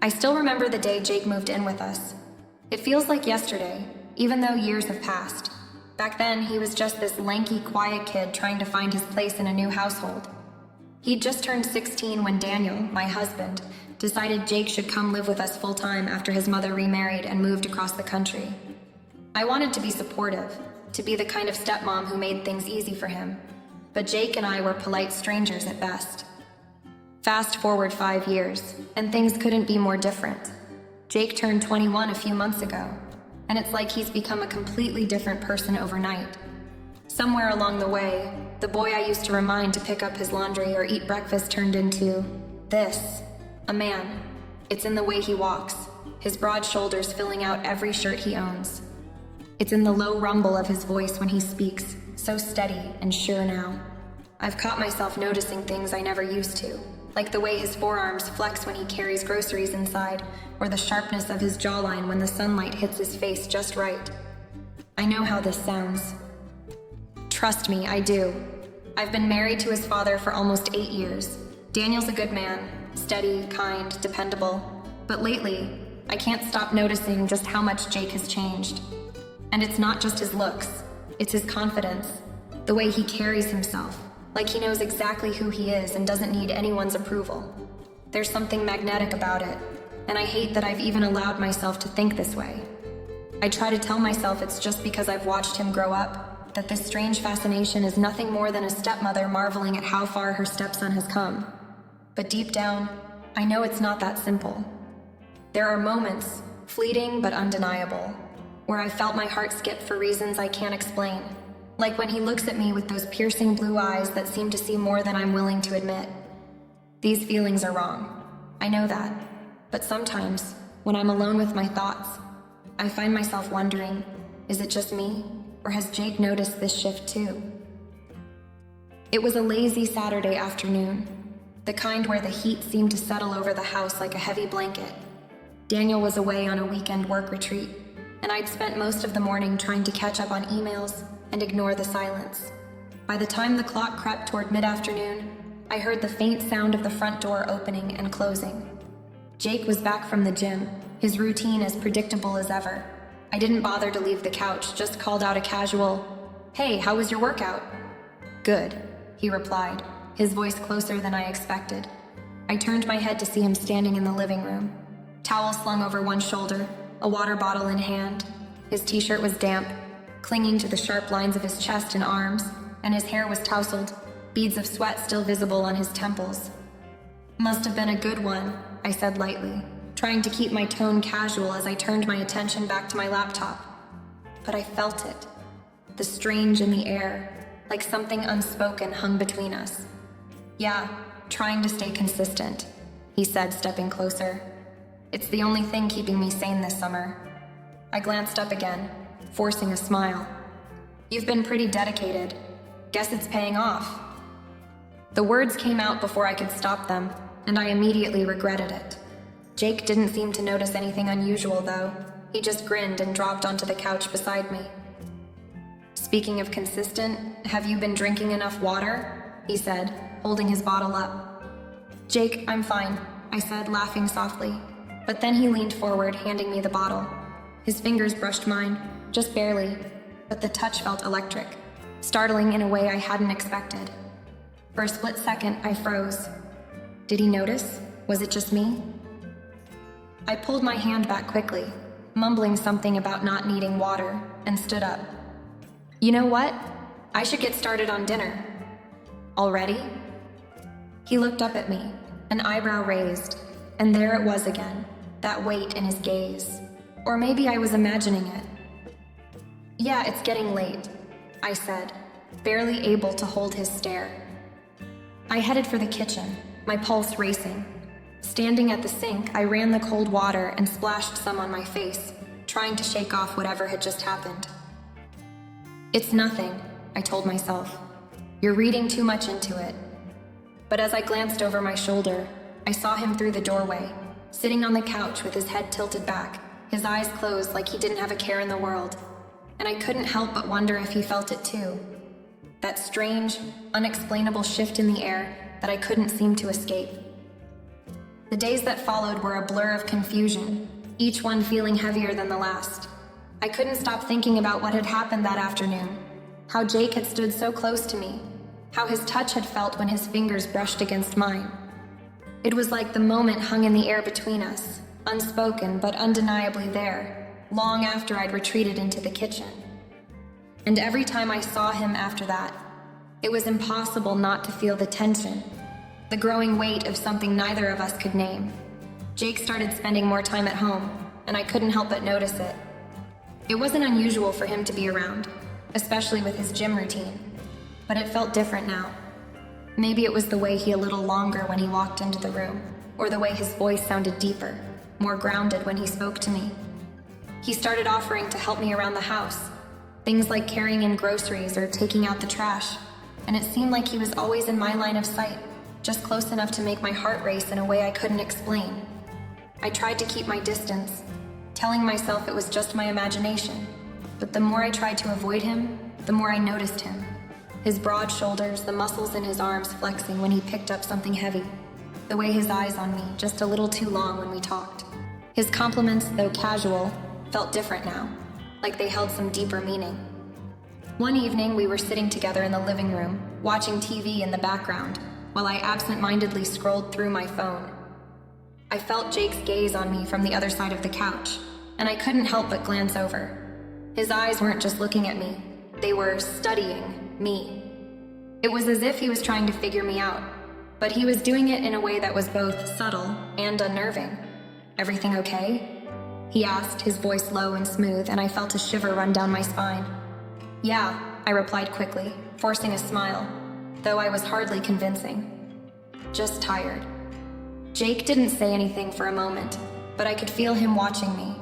I still remember the day Jake moved in with us. It feels like yesterday, even though years have passed. Back then, he was just this lanky, quiet kid trying to find his place in a new household. He'd just turned 16 when Daniel, my husband, decided Jake should come live with us full-time after his mother remarried and moved across the country. I wanted to be supportive, to be the kind of stepmom who made things easy for him, but Jake and I were polite strangers at best. Fast forward 5 years, and things couldn't be more different. Jake turned 21 a few months ago, and it's like he's become a completely different person overnight. Somewhere along the way, the boy I used to remind to pick up his laundry or eat breakfast turned into this, a man. It's in the way he walks, his broad shoulders filling out every shirt he owns. It's in the low rumble of his voice when he speaks, so steady and sure now. I've caught myself noticing things I never used to, like the way his forearms flex when he carries groceries inside, or the sharpness of his jawline when the sunlight hits his face just right. I know how this sounds. Trust me, I do. I've been married to his father for almost 8 years. Daniel's a good man, steady, kind, dependable. But lately, I can't stop noticing just how much Jake has changed. And it's not just his looks, it's his confidence, the way he carries himself, like he knows exactly who he is and doesn't need anyone's approval. There's something magnetic about it, and I hate that I've even allowed myself to think this way. I try to tell myself it's just because I've watched him grow up, that this strange fascination is nothing more than a stepmother marveling at how far her stepson has come. But deep down, I know it's not that simple. There are moments, fleeting but undeniable, where I felt my heart skip for reasons I can't explain. Like when he looks at me with those piercing blue eyes that seem to see more than I'm willing to admit. These feelings are wrong. I know that. But sometimes, when I'm alone with my thoughts, I find myself wondering, is it just me? Or has Jake noticed this shift too? It was a lazy Saturday afternoon, the kind where the heat seemed to settle over the house like a heavy blanket. Daniel was away on a weekend work retreat, and I'd spent most of the morning trying to catch up on emails and ignore the silence. By the time the clock crept toward mid-afternoon, I heard the faint sound of the front door opening and closing. Jake was back from the gym, his routine as predictable as ever. I didn't bother to leave the couch, just called out a casual, "Hey, how was your workout?" "Good," he replied, his voice closer than I expected. I turned my head to see him standing in the living room, towel slung over one shoulder, a water bottle in hand. His t-shirt was damp, clinging to the sharp lines of his chest and arms, and his hair was tousled, beads of sweat still visible on his temples. "Must have been a good one," I said lightly, trying to keep my tone casual as I turned my attention back to my laptop. But I felt it, the strange in the air, like something unspoken hung between us. "Yeah, trying to stay consistent," he said, stepping closer. "It's the only thing keeping me sane this summer." I glanced up again, forcing a smile. "You've been pretty dedicated. Guess it's paying off." The words came out before I could stop them, and I immediately regretted it. Jake didn't seem to notice anything unusual, though. He just grinned and dropped onto the couch beside me. "Speaking of consistent, have you been drinking enough water?" he said, holding his bottle up. "Jake, I'm fine," I said, laughing softly. But then he leaned forward, handing me the bottle. His fingers brushed mine, just barely, but the touch felt electric, startling in a way I hadn't expected. For a split second, I froze. Did he notice? Was it just me? I pulled my hand back quickly, mumbling something about not needing water, and stood up. "You know what? I should get started on dinner." "Already?" He looked up at me, an eyebrow raised, and there it was again, that weight in his gaze. Or maybe I was imagining it. "Yeah, it's getting late," I said, barely able to hold his stare. I headed for the kitchen, my pulse racing. Standing at the sink, I ran the cold water and splashed some on my face, trying to shake off whatever had just happened. "It's nothing," I told myself. "You're reading too much into it." But as I glanced over my shoulder, I saw him through the doorway, sitting on the couch with his head tilted back, his eyes closed like he didn't have a care in the world. And I couldn't help but wonder if he felt it too. That strange, unexplainable shift in the air that I couldn't seem to escape. The days that followed were a blur of confusion, each one feeling heavier than the last. I couldn't stop thinking about what had happened that afternoon, how Jake had stood so close to me, how his touch had felt when his fingers brushed against mine. It was like the moment hung in the air between us, unspoken but undeniably there, long after I'd retreated into the kitchen. And every time I saw him after that, it was impossible not to feel the tension, the growing weight of something neither of us could name. Jake started spending more time at home, and I couldn't help but notice it. It wasn't unusual for him to be around, especially with his gym routine, but it felt different now. Maybe it was the way he a little longer when he walked into the room, or the way his voice sounded deeper, more grounded when he spoke to me. He started offering to help me around the house, things like carrying in groceries or taking out the trash, and it seemed like he was always in my line of sight, just close enough to make my heart race in a way I couldn't explain. I tried to keep my distance, telling myself it was just my imagination, but the more I tried to avoid him, the more I noticed him. His broad shoulders, the muscles in his arms flexing when he picked up something heavy, the way his eyes on me, just a little too long when we talked. His compliments, though casual, felt different now, like they held some deeper meaning. One evening, we were sitting together in the living room, watching TV in the background, while I absent-mindedly scrolled through my phone. I felt Jake's gaze on me from the other side of the couch, and I couldn't help but glance over. His eyes weren't just looking at me, they were studying me. It was as if he was trying to figure me out, but he was doing it in a way that was both subtle and unnerving. "Everything okay?" he asked, his voice low and smooth, and I felt a shiver run down my spine. "Yeah," I replied quickly, forcing a smile, though I was hardly convincing. "Just tired." Jake didn't say anything for a moment, but I could feel him watching me,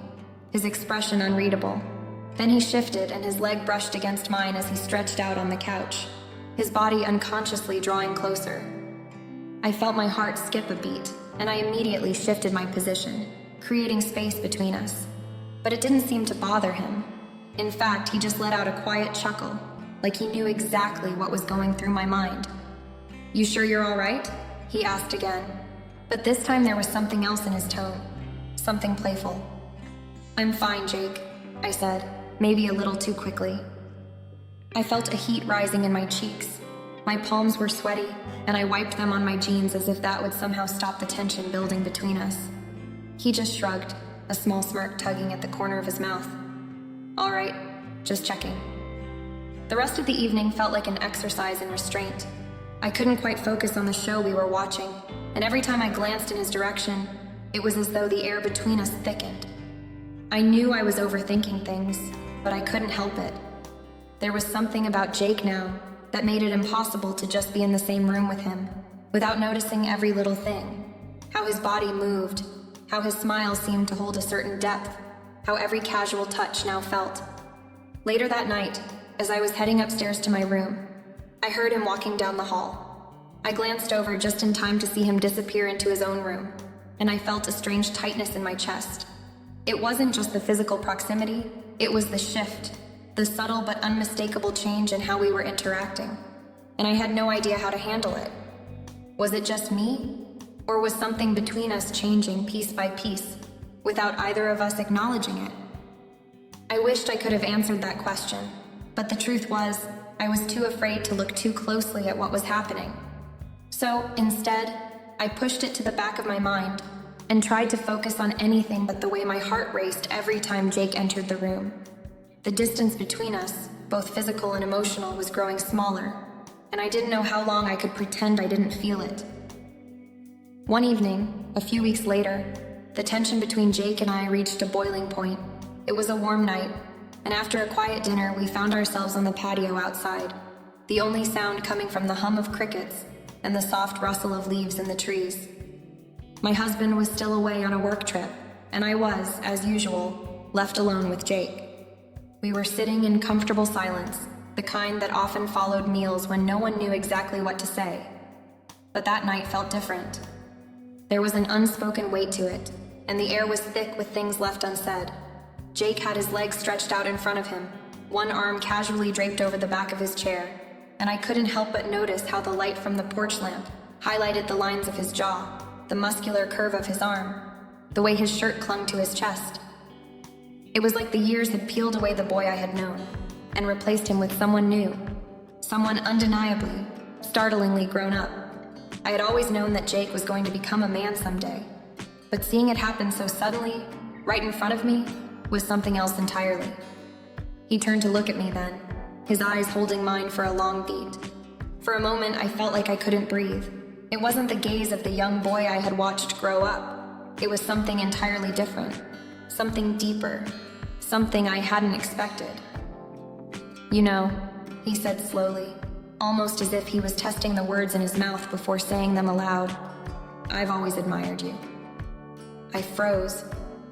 his expression unreadable. Then he shifted and his leg brushed against mine as he stretched out on the couch, his body unconsciously drawing closer. I felt my heart skip a beat, and I immediately shifted my position, creating space between us. But it didn't seem to bother him. In fact, he just let out a quiet chuckle, like he knew exactly what was going through my mind. "You sure you're all right?" he asked again. But this time there was something else in his tone, something playful. "I'm fine, Jake," I said, maybe a little too quickly. I felt a heat rising in my cheeks. My palms were sweaty, and I wiped them on my jeans as if that would somehow stop the tension building between us. He just shrugged, a small smirk tugging at the corner of his mouth. "All right, just checking." The rest of the evening felt like an exercise in restraint. I couldn't quite focus on the show we were watching, and every time I glanced in his direction, it was as though the air between us thickened. I knew I was overthinking things, but I couldn't help it. There was something about Jake now that made it impossible to just be in the same room with him, without noticing every little thing. How his body moved, how his smile seemed to hold a certain depth, how every casual touch now felt. Later that night, as I was heading upstairs to my room, I heard him walking down the hall. I glanced over just in time to see him disappear into his own room, and I felt a strange tightness in my chest. It wasn't just the physical proximity, it was the shift, the subtle but unmistakable change in how we were interacting, and I had no idea how to handle it. Was it just me, or was something between us changing piece by piece, without either of us acknowledging it? I wished I could have answered that question, but the truth was, I was too afraid to look too closely at what was happening. So, instead, I pushed it to the back of my mind and tried to focus on anything but the way my heart raced every time Jake entered the room. The distance between us, both physical and emotional, was growing smaller, and I didn't know how long I could pretend I didn't feel it. One evening, a few weeks later, the tension between Jake and I reached a boiling point. It was a warm night, and after a quiet dinner, we found ourselves on the patio outside, the only sound coming from the hum of crickets and the soft rustle of leaves in the trees. My husband was still away on a work trip, and I was, as usual, left alone with Jake. We were sitting in comfortable silence, the kind that often followed meals when no one knew exactly what to say. But that night felt different. There was an unspoken weight to it, and the air was thick with things left unsaid. Jake had his legs stretched out in front of him, one arm casually draped over the back of his chair, and I couldn't help but notice how the light from the porch lamp highlighted the lines of his jaw, the muscular curve of his arm, the way his shirt clung to his chest. It was like the years had peeled away the boy I had known and replaced him with someone new, someone undeniably, startlingly grown up. I had always known that Jake was going to become a man someday, but seeing it happen so suddenly, right in front of me, was something else entirely. He turned to look at me then, his eyes holding mine for a long beat. For a moment, I felt like I couldn't breathe. It wasn't the gaze of the young boy I had watched grow up. It was something entirely different, something deeper, something I hadn't expected. You know, he said slowly, almost as if he was testing the words in his mouth before saying them aloud. I've always admired you. I froze,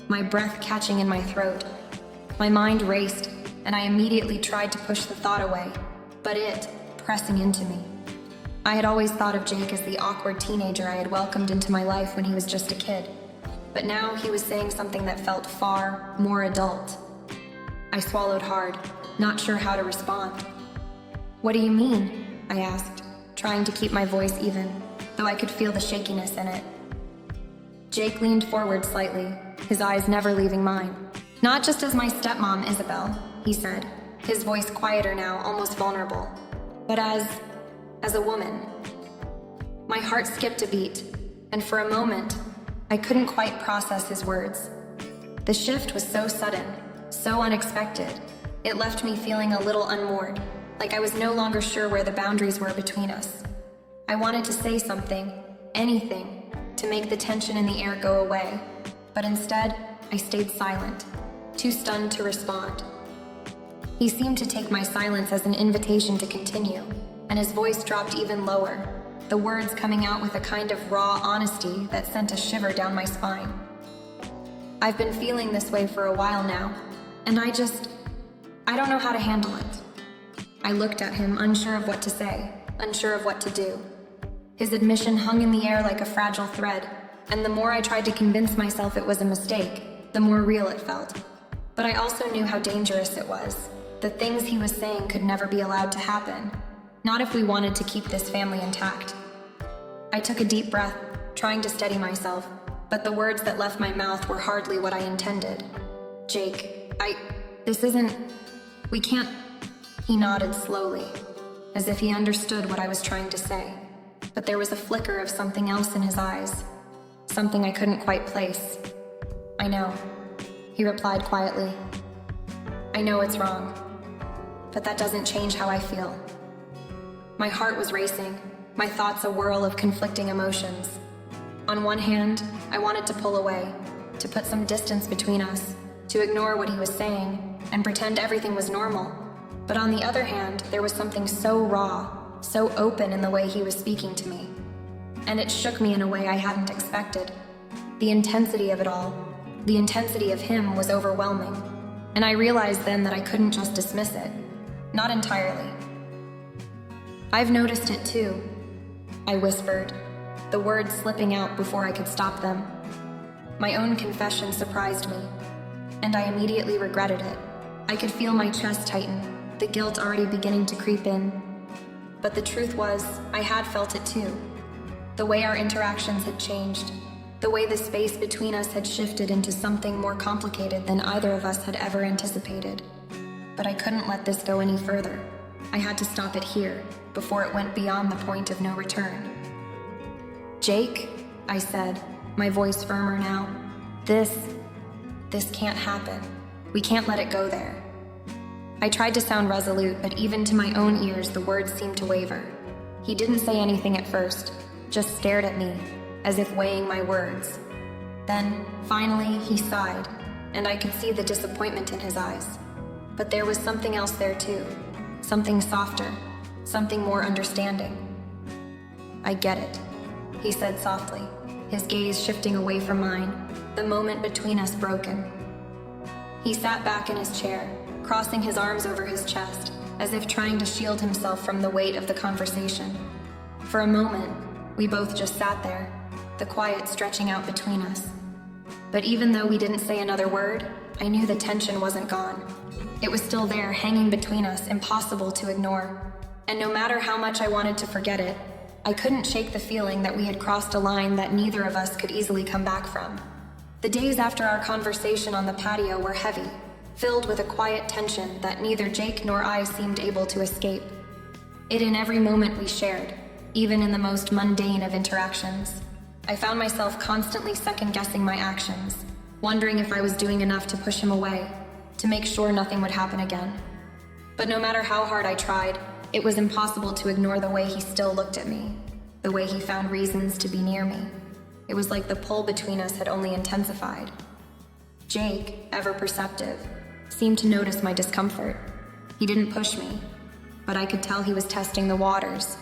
my breath catching in my throat. My mind raced, and I immediately tried to push the thought away, but it pressing into me. I had always thought of Jake as the awkward teenager I had welcomed into my life when he was just a kid, but now he was saying something that felt far more adult. I swallowed hard, not sure how to respond. What do you mean? I asked, trying to keep my voice even, though I could feel the shakiness in it. Jake leaned forward slightly, his eyes never leaving mine. Not just as my stepmom, Isabel, he said, his voice quieter now, almost vulnerable, but as a woman. My heart skipped a beat, and for a moment, I couldn't quite process his words. The shift was so sudden, so unexpected, it left me feeling a little unmoored, like I was no longer sure where the boundaries were between us. I wanted to say something, anything, to make the tension in the air go away, but instead, I stayed silent, too stunned to respond. He seemed to take my silence as an invitation to continue, and his voice dropped even lower, the words coming out with a kind of raw honesty that sent a shiver down my spine. I've been feeling this way for a while now, and I don't know how to handle it. I looked at him, unsure of what to say, unsure of what to do. His admission hung in the air like a fragile thread, and the more I tried to convince myself it was a mistake, the more real it felt. But I also knew how dangerous it was. The things he was saying could never be allowed to happen, not if we wanted to keep this family intact. I took a deep breath, trying to steady myself, but the words that left my mouth were hardly what I intended. Jake, we can't. He nodded slowly, as if he understood what I was trying to say, but there was a flicker of something else in his eyes, something I couldn't quite place. I know, he replied quietly. I know it's wrong, but that doesn't change how I feel. My heart was racing, my thoughts a whirl of conflicting emotions. On one hand, I wanted to pull away, to put some distance between us, to ignore what he was saying, and pretend everything was normal. But on the other hand, there was something so raw, so open in the way he was speaking to me. And it shook me in a way I hadn't expected. The intensity of it all, the intensity of him was overwhelming. And I realized then that I couldn't just dismiss it. Not entirely. I've noticed it too, I whispered, the words slipping out before I could stop them. My own confession surprised me, and I immediately regretted it. I could feel my chest tighten, the guilt already beginning to creep in. But the truth was, I had felt it too. The way our interactions had changed, the way the space between us had shifted into something more complicated than either of us had ever anticipated. But I couldn't let this go any further. I had to stop it here, before it went beyond the point of no return. Jake, I said, my voice firmer now, this can't happen. We can't let it go there. I tried to sound resolute, but even to my own ears, the words seemed to waver. He didn't say anything at first, just stared at me, as if weighing my words. Then, finally, he sighed, and I could see the disappointment in his eyes. But there was something else there too, something softer, something more understanding. I get it, he said softly, his gaze shifting away from mine, the moment between us broken. He sat back in his chair, crossing his arms over his chest, as if trying to shield himself from the weight of the conversation. For a moment, we both just sat there, the quiet stretching out between us. But even though we didn't say another word, I knew the tension wasn't gone. It was still there, hanging between us, impossible to ignore. And no matter how much I wanted to forget it, I couldn't shake the feeling that we had crossed a line that neither of us could easily come back from. The days after our conversation on the patio were heavy, filled with a quiet tension that neither Jake nor I seemed able to escape. It in every moment we shared, even in the most mundane of interactions. I found myself constantly second-guessing my actions, wondering if I was doing enough to push him away, to make sure nothing would happen again. But no matter how hard I tried, it was impossible to ignore the way he still looked at me, the way he found reasons to be near me. It was like the pull between us had only intensified. Jake, ever perceptive, seemed to notice my discomfort. He didn't push me, but I could tell he was testing the waters,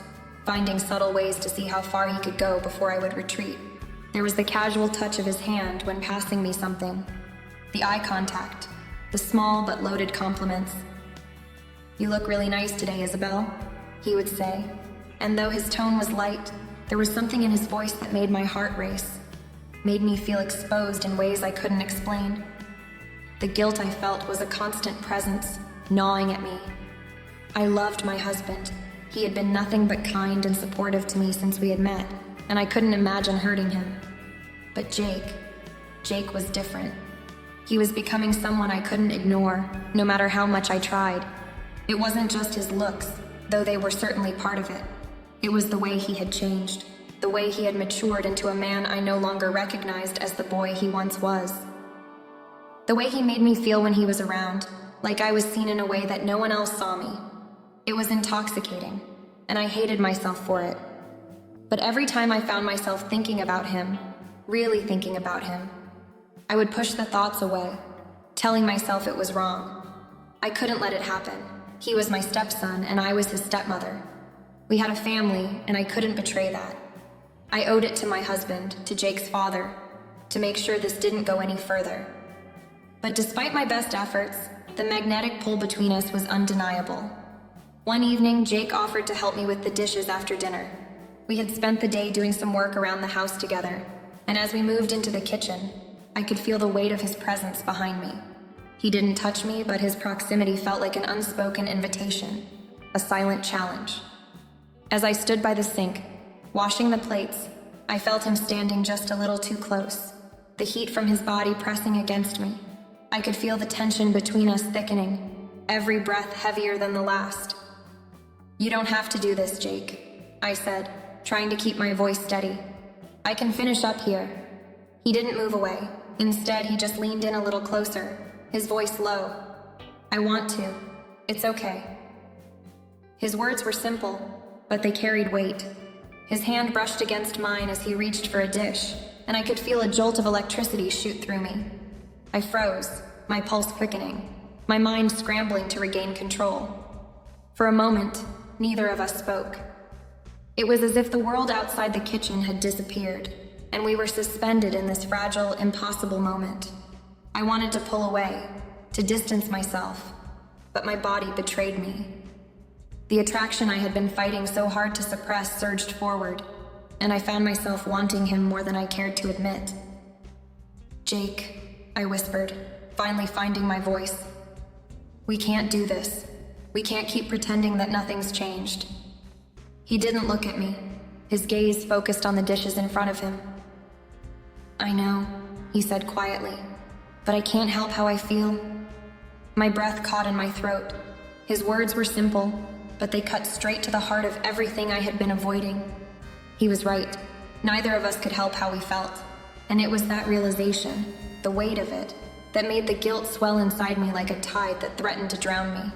finding subtle ways to see how far he could go before I would retreat. There was the casual touch of his hand when passing me something, the eye contact, the small but loaded compliments. "You look really nice today, Isabel," he would say, and though his tone was light, there was something in his voice that made my heart race, made me feel exposed in ways I couldn't explain. The guilt I felt was a constant presence, gnawing at me. I loved my husband. He had been nothing but kind and supportive to me since we had met, and I couldn't imagine hurting him. But Jake was different. He was becoming someone I couldn't ignore, no matter how much I tried. It wasn't just his looks, though they were certainly part of it. It was the way he had changed, the way he had matured into a man I no longer recognized as the boy he once was. The way he made me feel when he was around, like I was seen in a way that no one else saw me. It was intoxicating, and I hated myself for it. But every time I found myself thinking about him, really thinking about him, I would push the thoughts away, telling myself it was wrong. I couldn't let it happen. He was my stepson, and I was his stepmother. We had a family, and I couldn't betray that. I owed it to my husband, to Jake's father, to make sure this didn't go any further. But despite my best efforts, the magnetic pull between us was undeniable. One evening, Jake offered to help me with the dishes after dinner. We had spent the day doing some work around the house together, and as we moved into the kitchen, I could feel the weight of his presence behind me. He didn't touch me, but his proximity felt like an unspoken invitation, a silent challenge. As I stood by the sink, washing the plates, I felt him standing just a little too close, the heat from his body pressing against me. I could feel the tension between us thickening, every breath heavier than the last. "You don't have to do this, Jake," I said, trying to keep my voice steady. "I can finish up here." He didn't move away. Instead, he just leaned in a little closer, his voice low. "I want to. It's okay." His words were simple, but they carried weight. His hand brushed against mine as he reached for a dish, and I could feel a jolt of electricity shoot through me. I froze, my pulse quickening, my mind scrambling to regain control. For a moment, neither of us spoke. It was as if the world outside the kitchen had disappeared, and we were suspended in this fragile, impossible moment. I wanted to pull away, to distance myself, but my body betrayed me. The attraction I had been fighting so hard to suppress surged forward, and I found myself wanting him more than I cared to admit. "Jake," I whispered, finally finding my voice. "We can't do this. We can't keep pretending that nothing's changed." He didn't look at me, his gaze focused on the dishes in front of him. "I know," he said quietly, "but I can't help how I feel." My breath caught in my throat. His words were simple, but they cut straight to the heart of everything I had been avoiding. He was right. Neither of us could help how we felt, and it was that realization, the weight of it, that made the guilt swell inside me like a tide that threatened to drown me.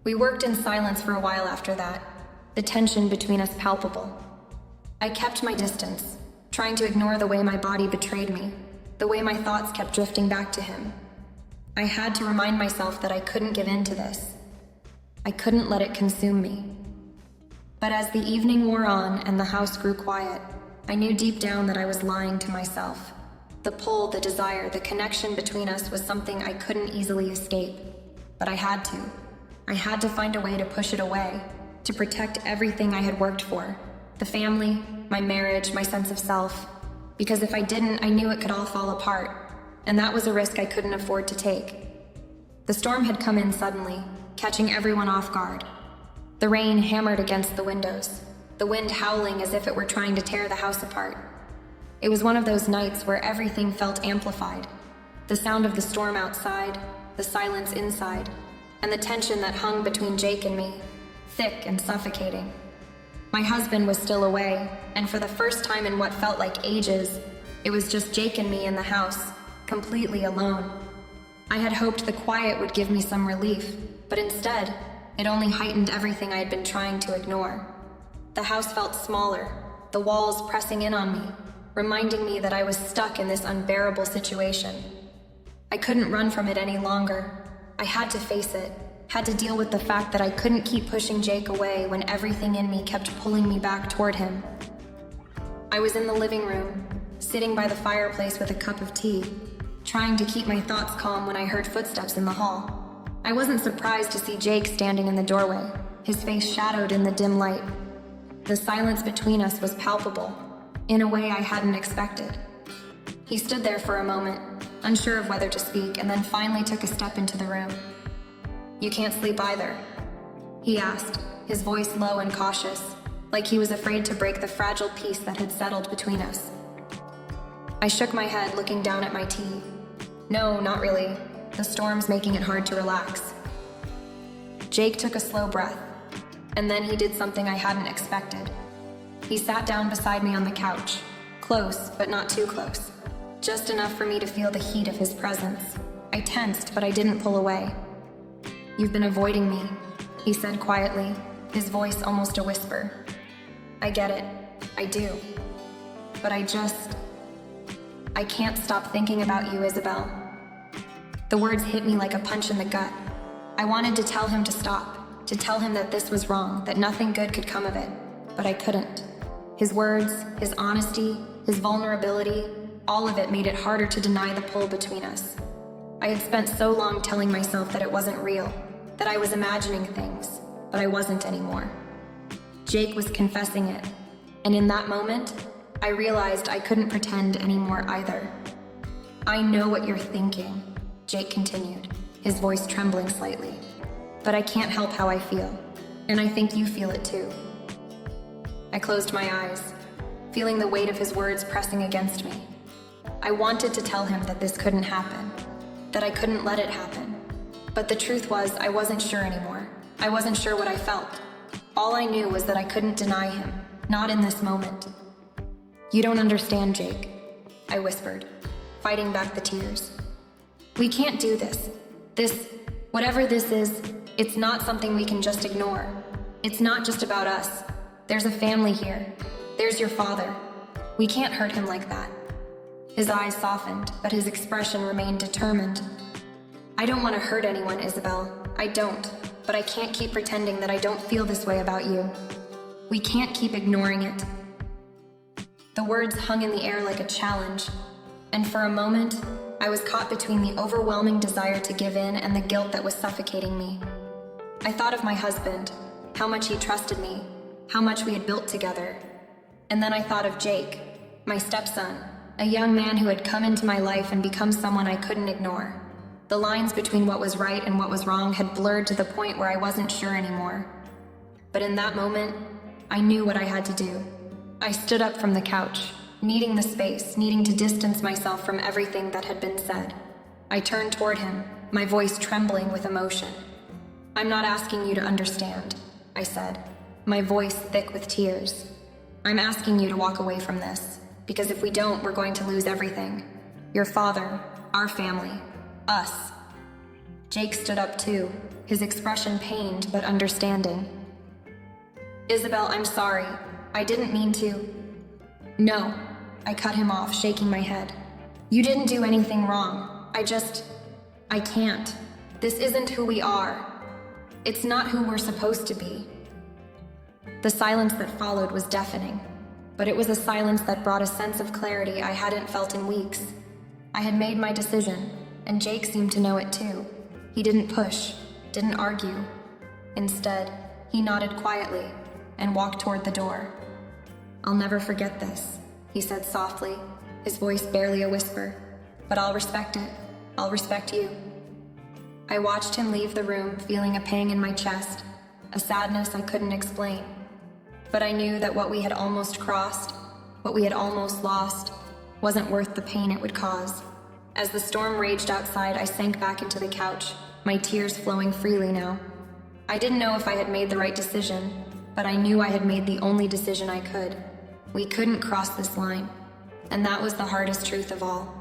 We worked in silence for a while after that, the tension between us palpable. I kept my distance, trying to ignore the way my body betrayed me, the way my thoughts kept drifting back to him. I had to remind myself that I couldn't give in to this. I couldn't let it consume me. But as the evening wore on and the house grew quiet, I knew deep down that I was lying to myself. The pull, the desire, the connection between us was something I couldn't easily escape. But I had to. I had to find a way to push it away, to protect everything I had worked for. The family, my marriage, my sense of self. Because if I didn't, I knew it could all fall apart, and that was a risk I couldn't afford to take. The storm had come in suddenly, catching everyone off guard. The rain hammered against the windows. the wind howling as if it were trying to tear the house apart. It was one of those nights where everything felt amplified. The sound of the storm outside, the silence inside, and the tension that hung between Jake and me, thick and suffocating. My husband was still away, and for the first time in what felt like ages, it was just Jake and me in the house, completely alone. I had hoped the quiet would give me some relief, but instead, it only heightened everything I had been trying to ignore. The house felt smaller, the walls pressing in on me, reminding me that I was stuck in this unbearable situation. I couldn't run from it any longer. I had to face it, had to deal with the fact that I couldn't keep pushing Jake away when everything in me kept pulling me back toward him. I was in the living room, sitting by the fireplace with a cup of tea, trying to keep my thoughts calm when I heard footsteps in the hall. I wasn't surprised to see Jake standing in the doorway, his face shadowed in the dim light. The silence between us was palpable, in a way I hadn't expected. He stood there for a moment, unsure of whether to speak, and then finally took a step into the room. "You can't sleep either?" he asked, his voice low and cautious, like he was afraid to break the fragile peace that had settled between us. I shook my head, looking down at my tea. "No, not really. The storm's making it hard to relax." Jake took a slow breath, and then he did something I hadn't expected. He sat down beside me on the couch, close, but not too close, just enough for me to feel the heat of his presence. I tensed, but I didn't pull away. "You've been avoiding me," he said quietly, his voice almost a whisper. "I get it. I do. But I can't stop thinking about you, Isabel." The words hit me like a punch in the gut. I wanted to tell him to stop, to tell him that this was wrong, that nothing good could come of it, but I couldn't. His words, his honesty, his vulnerability, all of it made it harder to deny the pull between us. I had spent so long telling myself that it wasn't real, that I was imagining things, but I wasn't anymore. Jake was confessing it, and in that moment, I realized I couldn't pretend anymore either. "I know what you're thinking," Jake continued, his voice trembling slightly. "But I can't help how I feel, and I think you feel it too." I closed my eyes, feeling the weight of his words pressing against me. I wanted to tell him that this couldn't happen, that I couldn't let it happen. But the truth was, I wasn't sure anymore. I wasn't sure what I felt. All I knew was that I couldn't deny him, not in this moment. "You don't understand, Jake," I whispered, fighting back the tears. "We can't do this. Whatever this is, it's not something we can just ignore. It's not just about us. There's a family here. There's your father. We can't hurt him like that." His eyes softened, but his expression remained determined. "I don't want to hurt anyone, Isabel. I don't. But I can't keep pretending that I don't feel this way about you. We can't keep ignoring it." The words hung in the air like a challenge, and for a moment, I was caught between the overwhelming desire to give in and the guilt that was suffocating me. I thought of my husband, how much he trusted me, how much we had built together. And then I thought of Jake, my stepson, a young man who had come into my life and become someone I couldn't ignore. The lines between what was right and what was wrong had blurred to the point where I wasn't sure anymore. But in that moment, I knew what I had to do. I stood up from the couch, needing the space, needing to distance myself from everything that had been said. I turned toward him, my voice trembling with emotion. "I'm not asking you to understand," I said, my voice thick with tears. "I'm asking you to walk away from this, because if we don't, we're going to lose everything. Your father, our family, us." Jake stood up too, his expression pained but understanding. "Isabel, I'm sorry. I didn't mean to." "No," I cut him off, shaking my head. "You didn't do anything wrong. I can't. This isn't who we are. It's not who we're supposed to be." The silence that followed was deafening, but it was a silence that brought a sense of clarity I hadn't felt in weeks. I had made my decision, and Jake seemed to know it too. He didn't push, didn't argue. Instead, he nodded quietly and walked toward the door. "I'll never forget this," he said softly, his voice barely a whisper. "But I'll respect it. I'll respect you." I watched him leave the room, feeling a pang in my chest, a sadness I couldn't explain. But I knew that what we had almost crossed, what we had almost lost, wasn't worth the pain it would cause. As the storm raged outside, I sank back into the couch, my tears flowing freely now. I didn't know if I had made the right decision, but I knew I had made the only decision I could. We couldn't cross this line, and that was the hardest truth of all.